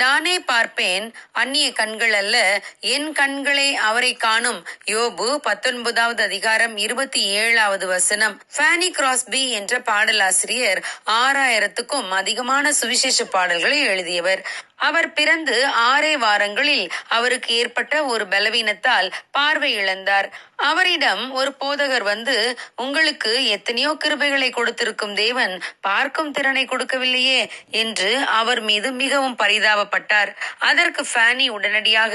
நானே பார்ப்பேன், அந்நிய கண்கள் அல்ல, என் கண்களே அவரை காணும். யோபு 19வது அதிகாரம் 27வது வசனம். ஃபேனி கிராஸ்பி என்ற பாடலாசிரியர் 6000க்கும் அதிகமான சுவிசேஷ பாடல்களை எழுதியவர். அவர் பிறந்து 6 வாரங்களில் அவருக்கு ஏற்பட்ட ஒரு பலவீனத்தால் பார்வை இழந்தார். அவரிடம் ஒரு போதகர் வந்து, உங்களுக்கு எத்தனையோ கிருபைகளை கொடுத்திருக்கும் தேவன் பார்க்கும் திறனை கொடுக்கவில்லையே என்று அவர் மீது மிகவும் பரிதாபப்பட்டார். அதற்கு ஃபேனி உடனடியாக,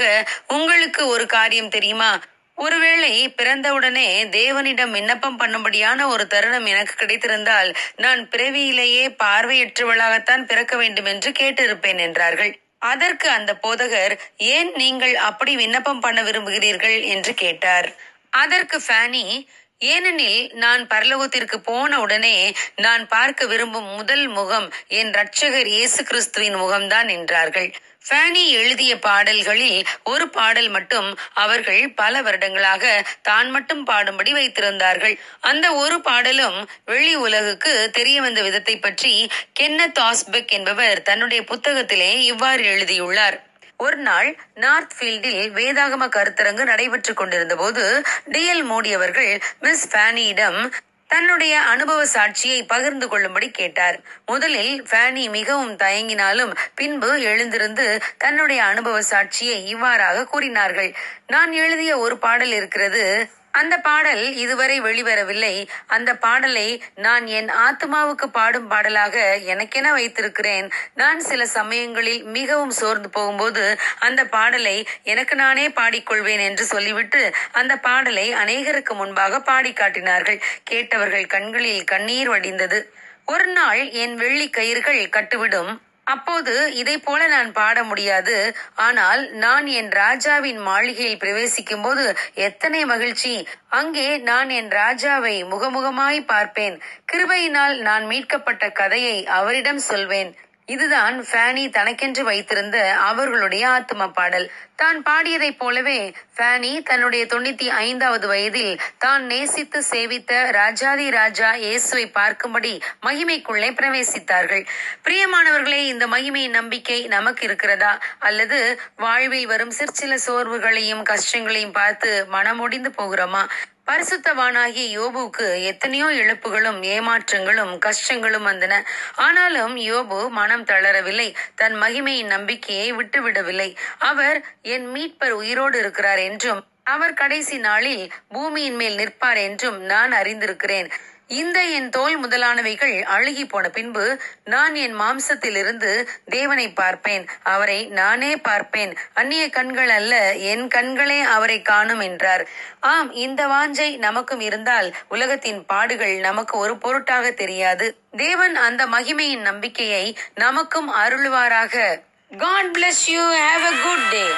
உங்களுக்கு ஒரு காரியம் தெரியுமா? ஒருவேளை பிறந்தவுடனே தேவனிடம் விண்ணப்பம் பண்ணும்படியான ஒரு தருணம் எனக்கு கிடைத்திருந்தால் நான் பிறவியிலேயே பார்வையற்றவளாகத்தான் பிறக்க வேண்டும் என்று கேட்டிருப்பேன் என்றார்கள். அதற்கு அந்த போதகர், ஏன் நீங்கள் அப்படி விண்ணப்பம் பண்ண விரும்புகிறீர்கள் என்று கேட்டார். அதற்கு ஃபேனி, ஏனெனில் நான் பரலோகத்திற்கு போன உடனே நான் பார்க்க விரும்பும் முதல் முகம் என் இரட்சகர் இயேசு கிறிஸ்துவின் முகம்தான் என்றார்கள். ஃபேனி எழுதிய பாடல்களில் ஒரு பாடல் மட்டும் அவர்கள் பல வருடங்களாக தான் மட்டும் பாடும்படி வைத்திருந்தார்கள். அந்த ஒரு பாடலும் வெளி உலகுக்கு தெரிய வந்த விதத்தை பற்றி கென்னத் ஆஸ்பெக் என்பவர் தன்னுடைய புத்தகத்திலே இவ்வாறு எழுதியுள்ளார். ஒரு நாள் நார்த்ஃபீல்டில் வேதாகம கருத்தரங்கு நடைபெற்றுக் கொண்டிருந்த போது D.L. மோடி அவர்கள் மிஸ் ஃபேனியிடம் தன்னுடைய அனுபவ சாட்சியை பகிர்ந்து கொள்ளும்படி கேட்டார். முதலில் ஃபேனி மிகவும் தயங்கினாலும் பின்பு எழுந்திருந்து தன்னுடைய அனுபவ சாட்சியை இவ்வாறாக கூறினார்கள். நான் எழுதிய ஒரு பாடல் இருக்கிறது. அந்த பாடல் இதுவரை வெளிவரவில்லை. அந்த பாடலை நான் என் ஆத்மாவுக்கு பாடும் பாடலாக எனக்கென வைத்திருக்கிறேன். நான் சில சமயங்களில் மிகவும் சோர்ந்து போகும்போது அந்த பாடலை எனக்கு நானே பாடிக்கொள்வேன் என்று சொல்லிவிட்டு அந்த பாடலை அநேகருக்கு முன்பாக பாடி காட்டினார்கள். கேட்டவர்கள் கண்களில் கண்ணீர் வடிந்தது. ஒரு நாள் என் வெள்ளி கயிறுகள் கட்டுவிடும். அப்போது இதை போல நான் பாட முடியாது. ஆனால் நான் என் ராஜாவின் மாளிகையில் பிரவேசிக்கும் போது எத்தனை மகிழ்ச்சி! அங்கே நான் என் ராஜாவை முகமுகமாய் பார்ப்பேன். கிருபையினால் நான் மீட்கப்பட்ட கதையை அவரிடம் சொல்வேன். இதுதான் ஃபேனி தனக்கென்று வைத்திருந்த அவர்களுடைய ஆத்தும பாடல். தான் பாடியதைப் போலவே ஃபேனி தன்னுடைய 95வது வயதில் தான் நேசித்து சேவித்த ராஜாதி ராஜா இயேசுவை பார்க்கும்படி மகிமைக்குள்ளே பிரவேசித்தார்கள். பிரியமானவர்களே, இந்த மகிமையின் நம்பிக்கை நமக்கு இருக்கிறதா? அல்லது வாழ்வில் வரும் சிற்சில சோர்வுகளையும் கஷ்டங்களையும் பார்த்து மனமுடிந்து போகிறோமா? பரிசுத்தவானாகிய யோபுவுக்கு எத்தனையோ இழப்புகளும் ஏமாற்றங்களும் கஷ்டங்களும் வந்தன. ஆனாலும் யோபு மனம் தளரவில்லை. தன் மகிமையின் நம்பிக்கையை விட்டுவிடவில்லை. அவர் என் மீட்பர் உயிரோடு இருக்கிறார் என்றும் அவர் கடைசி நாளில் பூமியின் மேல் நிற்பார் என்றும் நான் அறிந்திருக்கிறேன். இந்த என் தோல் முதலானவைகள் அழுகி போன பின்பு நான் என் மாம்சத்திலிருந்து தேவனை பார்ப்பேன். அவரை நானே பார்ப்பேன். அந்நிய கண்கள் அல்ல, என் கண்களே அவரை காணும் என்றார். ஆம், இந்த வாஞ்சை நமக்கும் இருந்தால் உலகத்தின் பாடுகள் நமக்கு ஒரு பொருட்டாக தெரியாது. தேவன் அந்த மகிமையின் நம்பிக்கையை நமக்கும் அருள்வாராக. God bless you. Have a good day.